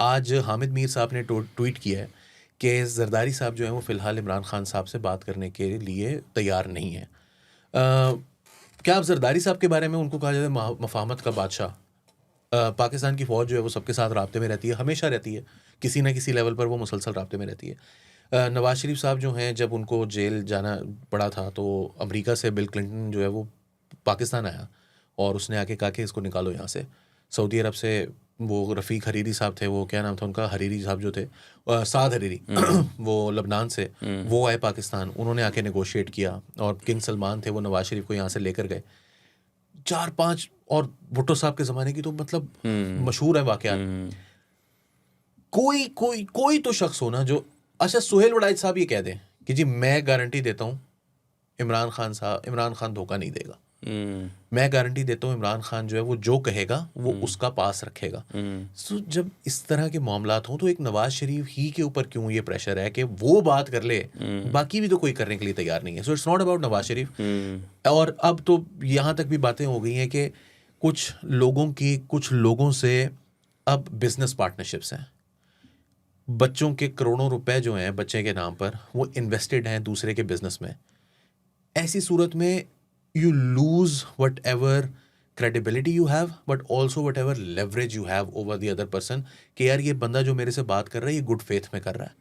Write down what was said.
आज हामिद मीर साहब ने ट्वीट किया है कि जरदारी साहब जो हैं वो फ़िलहाल इमरान खान साहब से बात करने के लिए तैयार नहीं हैं। क्या आप जरदारी साहब के बारे में उनको कहा जाता है मफाहमत का बादशाह? पाकिस्तान की फ़ौज जो है वो सबके साथ राब्ते में रहती है, हमेशा रहती है, किसी न किसी लेवल पर वो मुसलसल राब्ते में रहती है। नवाज़ शरीफ साहब जो हैं जब उनको जेल जाना पड़ा था तो अमेरिका से बिल क्लिंटन जो है वो पाकिस्तान आया और उसने आके कहा कि इसको निकालो यहाँ से। सऊदी अरब से वो रफ़ीक हरीरी साहब थे, वो क्या नाम था उनका, हरीरी साहब जो थे, साद हरीरी वो लबनान से, वो आए पाकिस्तान, उन्होंने आके नेगोशिएट किया और किंग सलमान थे वो नवाज़ शरीफ को यहाँ से लेकर गए। 4-5 और भुट्टो साहब के ज़माने की तो मतलब मशहूर है वाक़यात। कोई तो शख्स हो ना जो, अच्छा सुहेल वड़ाइच साहब ये कह दें कि जी मैं गारंटी देता हूँ इमरान खान धोखा नहीं देगा, मैं गारंटी देता हूँ इमरान खान जो है वो जो कहेगा वो उसका पास रखेगा। सो जब इस तरह के मामलात हों तो एक नवाज शरीफ ही के ऊपर क्यों ये प्रेशर है कि वो बात कर ले, बाकी भी तो कोई करने के लिए तैयार नहीं है। So it's not about Nawaz Sharif. और अब तो यहाँ तक भी बातें हो गई हैं कि कुछ लोगों से अब बिजनेस पार्टनरशिप्स हैं, बच्चों के करोड़ों रुपए जो हैं बच्चे के नाम पर वो इन्वेस्टेड हैं दूसरे के बिजनेस में। ऐसी सूरत में you lose whatever credibility you have but also whatever leverage you have over the other person कि यार ये बंदा जो मेरे से बात कर रहा है ये गुड फेथ में कर रहा है।